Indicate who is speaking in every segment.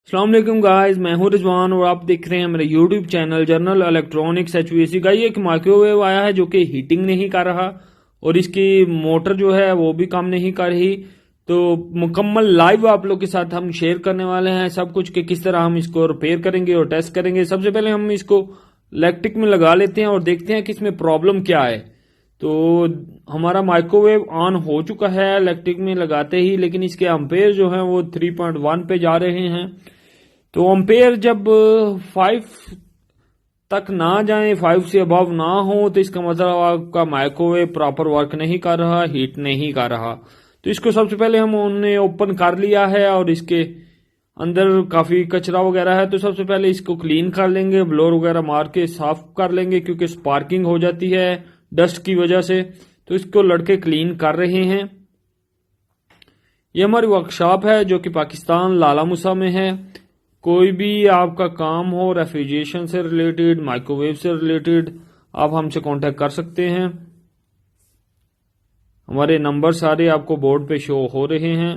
Speaker 1: अस्सलाम वालेकुम गाइस, मैं हूं रिजवान और आप देख रहे हैं मेरे YouTube channel general electronics HVAC का। ये एक माइक्रोवेव आया है जो कि हीटिंग नहीं कर रहा और इसकी मोटर जो है वो भी काम नहीं कर रही। तो मुकम्मल लाइव आप लोग के साथ हम शेयर करने वाले हैं सब कुछ कि किस तरह हम इसको रिपेयर करेंगे और टेस्ट करेंगे। सबसे पहले हम इसको इलेक्ट्रिक में लगा लेते हैं और देखते हैं कि इसमें प्रॉब्लम क्या है। तो हमारा माइक्रोवेव ऑन हो चुका है इलेक्ट्रिक में लगाते ही, लेकिन इसके एम्पेयर जो हैं वो 3.1 पे जा रहे हैं। तो एम्पेयर जब 5 तक ना जाए, 5 से अबव ना हो, तो इसका मतलब आपका माइक्रोवेव प्रॉपर वर्क नहीं कर रहा, हीट नहीं कर रहा। तो इसको सबसे पहले हमने ओपन कर लिया है और इसके अंदर काफी कचरा वगैरह है। तो सबसे पहले इसको क्लीन कर लेंगे, ब्लोर वगैरह मार के साफ कर लेंगे क्योंकि स्पार्किंग हो जाती है डस्ट की वजह से। तो इसको लड़के क्लीन कर रहे हैं। ये हमारी वर्कशॉप है जो कि पाकिस्तान लाला मूसा में है। कोई भी आपका काम हो रेफ्रिजरेशन से रिलेटेड, माइक्रोवेव से रिलेटेड, आप हमसे कांटेक्ट कर सकते हैं। हमारे नंबर सारे आपको बोर्ड पे शो हो रहे हैं।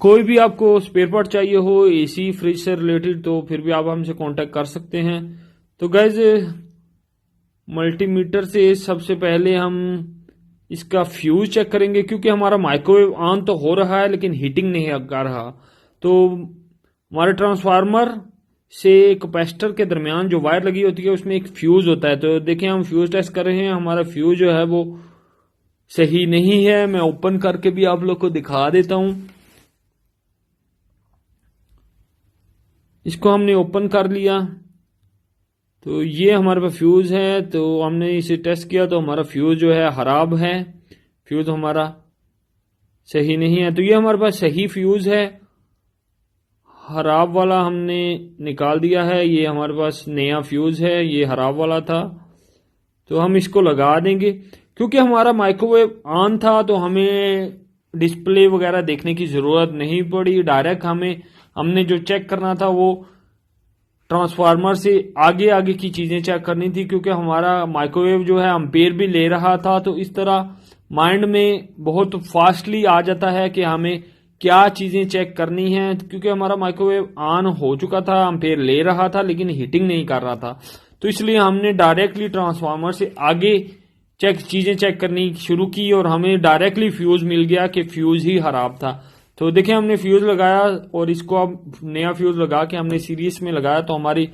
Speaker 1: कोई भी आपको स्पेयर पार्ट चाहिए हो एसी फ्रिज से रिलेटेड, तो फिर भी आप हमसे कांटेक्ट कर सकते हैं। तो गाइज मल्टीमीटर से सबसे पहले हम इसका फ्यूज चेक करेंगे क्योंकि हमारा माइक्रोवेव ऑन तो हो रहा है लेकिन हीटिंग नहीं कर रहा। तो हमारे ट्रांसफार्मर से कैपेसिटर के दरमियान जो वायर लगी होती है उसमें एक फ्यूज होता है। तो देखिए हम फ्यूज टेस्ट कर रहे हैं, हमारा फ्यूज जो है वो सही नहीं है। मैं ओपन करके भी आप लोग को दिखा देता हूं। इसको हमने ओपन कर लिया तो ये हमारे पास फ्यूज है। तो हमने इसे टेस्ट किया तो हमारा फ्यूज जो है खराब है, फ्यूज हमारा सही नहीं है। तो ये हमारे पास सही फ्यूज है, खराब वाला हमने निकाल दिया है। ये हमारे पास नया फ्यूज है, ये खराब वाला था। तो हम इसको लगा देंगे क्योंकि हमारा माइक्रोवेव ऑन था तो हमें डिस्प्ले वगैरह देखने की जरूरत नहीं पड़ी। डायरेक्ट हमने जो चेक करना था वो ट्रांसफार्मर से आगे आगे की चीजें चेक करनी थी क्योंकि हमारा माइक्रोवेव जो है एम्पेयर भी ले रहा था। तो इस तरह माइंड में बहुत फास्टली आ जाता है कि हमें क्या चीजें चेक करनी है, क्योंकि हमारा माइक्रोवेव ऑन हो चुका था, एम्पेयर ले रहा था लेकिन हीटिंग नहीं कर रहा था। तो इसलिए हमने डायरेक्टली ट्रांसफार्मर से आगे चीजें चेक करनी शुरू की और हमें डायरेक्टली फ्यूज मिल गया कि फ्यूज ही खराब था। तो देखिए हमने फ्यूज लगाया और इसको अब नया फ्यूज लगा के हमने सीरीज में लगाया तो हमारी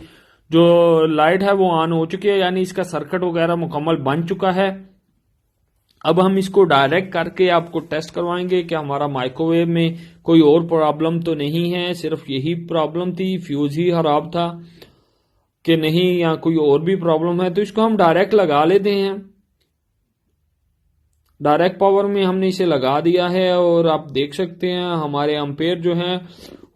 Speaker 1: जो लाइट है वो ऑन हो चुकी है, यानी इसका सर्किट वगैरह मुकम्मल बन चुका है। अब हम इसको डायरेक्ट करके आपको टेस्ट करवाएंगे कि हमारा माइक्रोवेव में कोई और प्रॉब्लम तो नहीं है, सिर्फ यही प्रॉब्लम थी, फ्यूज ही खराब था कि नहीं, या कोई और भी प्रॉब्लम है। तो इसको हम डायरेक्ट लगा लेते हैं। डायरेक्ट पावर में हमने इसे लगा दिया है और आप देख सकते हैं हमारे एम्पेयर जो हैं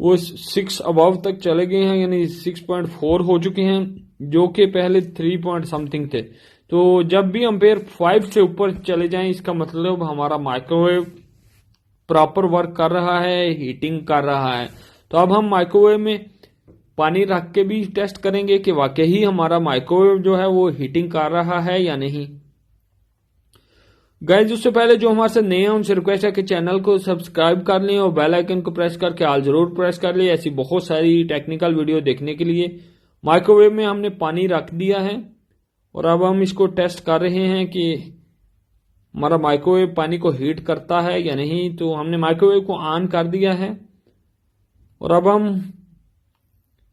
Speaker 1: वो 6 अबव तक चले गए हैं, यानी 6.4 हो चुके हैं जो कि पहले 3 पॉइंट समथिंग थे। तो जब भी एम्पेयर 5 से ऊपर चले जाएं इसका मतलब हमारा माइक्रोवेव प्रॉपर वर्क कर रहा है, हीटिंग कर रहा है। तो अब हम माइक्रोवेव में पानी रख के भी टेस्ट करेंगे कि वाकई हमारा माइक्रोवेव जो है वो हीटिंग कर रहा है या नहीं। गाइज उससे पहले जो हमारे साथ नए हैं उनसे रिक्वेस्ट है कि चैनल को सब्सक्राइब कर लें और बेल आइकन को प्रेस करके ऑल जरूर प्रेस कर लें ऐसी बहुत सारी टेक्निकल वीडियो देखने के लिए। माइक्रोवेव में हमने पानी रख दिया है और अब हम इसको टेस्ट कर रहे हैं कि हमारा माइक्रोवेव पानी को हीट करता है या नहीं। तो हमने माइक्रोवेव को ऑन कर दिया है और अब हम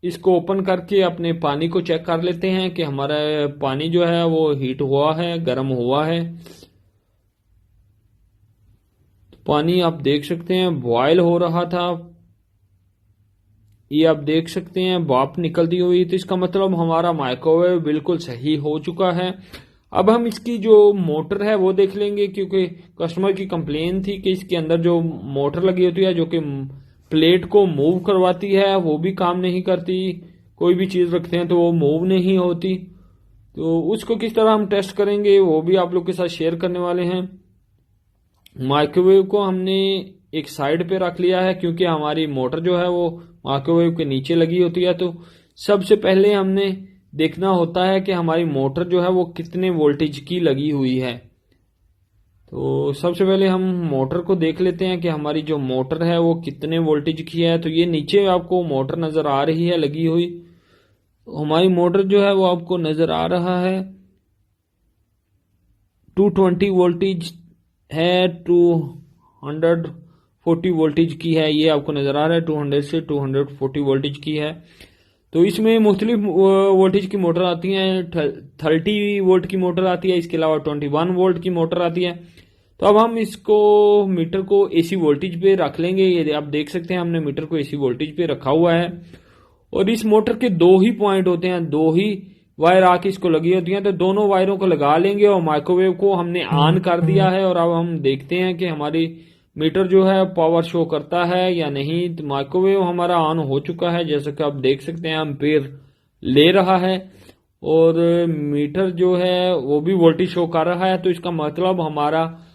Speaker 1: इसको ओपन करके अपने पानी को चेक कर लेते हैं कि हमारा पानी जो है वो हीट हुआ है, गर्म हुआ है। पानी आप देख सकते हैं बॉयल हो रहा था, ये आप देख सकते हैं भाप निकलती हुई। तो इसका मतलब हमारा माइक्रोवेव बिल्कुल सही हो चुका है। अब हम इसकी जो मोटर है वो देख लेंगे क्योंकि कस्टमर की कंप्लेन थी कि इसके अंदर जो मोटर लगी होती है जो कि प्लेट को मूव करवाती है वो भी काम नहीं करती। कोई भी चीज रखते हैं तो वो मूव नहीं होती। तो उसको किस तरह हम टेस्ट करेंगे वो भी आप लोग के साथ शेयर करने वाले हैं। माइक्रोवेव को हमने एक साइड पे रख लिया है क्योंकि हमारी मोटर जो है वो माइक्रोवेव के नीचे लगी होती है। तो सबसे पहले हमने देखना होता है कि हमारी मोटर जो है वो कितने वोल्टेज की लगी हुई है। तो सबसे पहले हम मोटर को देख लेते हैं कि हमारी जो मोटर है वो कितने वोल्टेज की है। तो ये नीचे आपको मोटर नज़र आ रही है लगी हुई। हमारी मोटर जो है वो आपको नज़र आ रहा है 220 वोल्टेज है, 240 वोल्टेज की है। ये आपको नज़र आ रहा है 200 से 240 वोल्टेज की है। तो इसमें मुख्तलिफ वोल्टेज की मोटर आती हैं। 30 वोल्ट की मोटर आती है, इसके अलावा 21 वोल्ट की मोटर आती है। तो अब हम इसको मीटर को एसी वोल्टेज पे रख लेंगे। ये आप देख सकते हैं हमने मीटर को एसी वोल्टेज पे रखा हुआ है। और इस मोटर के दो ही पॉइंट होते हैं, दो ही वायर आके इसको लगी होती हैं। तो दोनों वायरों को लगा लेंगे और माइक्रोवेव को हमने ऑन कर दिया है। और अब हम देखते हैं कि हमारी मीटर जो है पावर शो करता है या नहीं। तो माइक्रोवेव हमारा ऑन हो चुका है, जैसा कि आप देख सकते हैं एम्पेयर ले रहा है और मीटर जो है वो भी वोल्टेज शो कर रहा है। तो इसका मतलब हमारा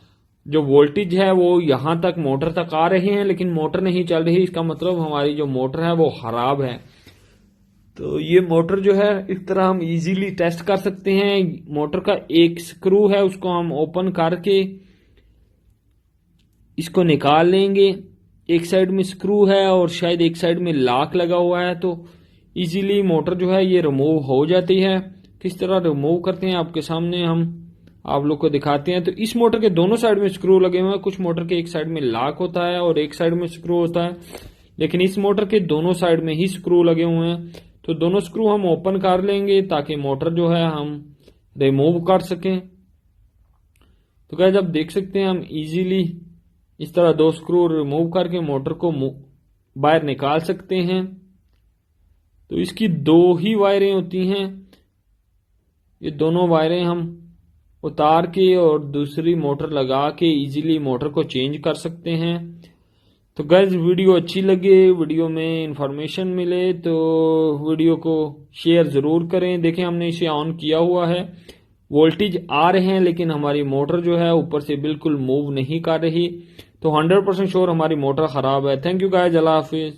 Speaker 1: जो वोल्टेज है वो यहां तक मोटर तक आ रहे हैं, लेकिन मोटर नहीं चल रही। इसका मतलब हमारी जो मोटर है वो खराब है। तो ये मोटर जो है इस तरह हम इजीली टेस्ट कर सकते हैं। मोटर का एक स्क्रू है, उसको हम ओपन करके इसको निकाल लेंगे। एक साइड में स्क्रू है और शायद एक साइड में लॉक लगा हुआ है। तो इजीली मोटर जो है ये रिमूव हो जाती है। किस तरह रिमूव करते हैं आपके सामने हम आप लोग को दिखाते हैं। तो इस मोटर के दोनों साइड में स्क्रू लगे हुए हैं। कुछ मोटर के एक साइड में लॉक होता है और एक साइड में स्क्रू होता है, लेकिन इस मोटर के दोनों साइड में ही स्क्रू लगे हुए हैं। तो दोनों स्क्रू हम ओपन कर लेंगे ताकि मोटर जो है हम रिमूव कर सकें। तो गाइस आप देख सकते हैं हम इजीली इस तरह दो स्क्रू रिमूव करके मोटर को बाहर निकाल सकते हैं। तो इसकी दो ही वायरें होती हैं। ये दोनों वायरें हम उतार के और दूसरी मोटर लगा के इजीली मोटर को चेंज कर सकते हैं। तो गाइस वीडियो अच्छी लगे, वीडियो में इंफॉर्मेशन मिले तो वीडियो को शेयर ज़रूर करें। देखें हमने इसे ऑन किया हुआ है, वोल्टेज आ रहे हैं, लेकिन हमारी मोटर जो है ऊपर से बिल्कुल मूव नहीं कर रही। तो 100% श्योर हमारी मोटर ख़राब है। थैंक यू गाइस, अल्लाह हाफिज़।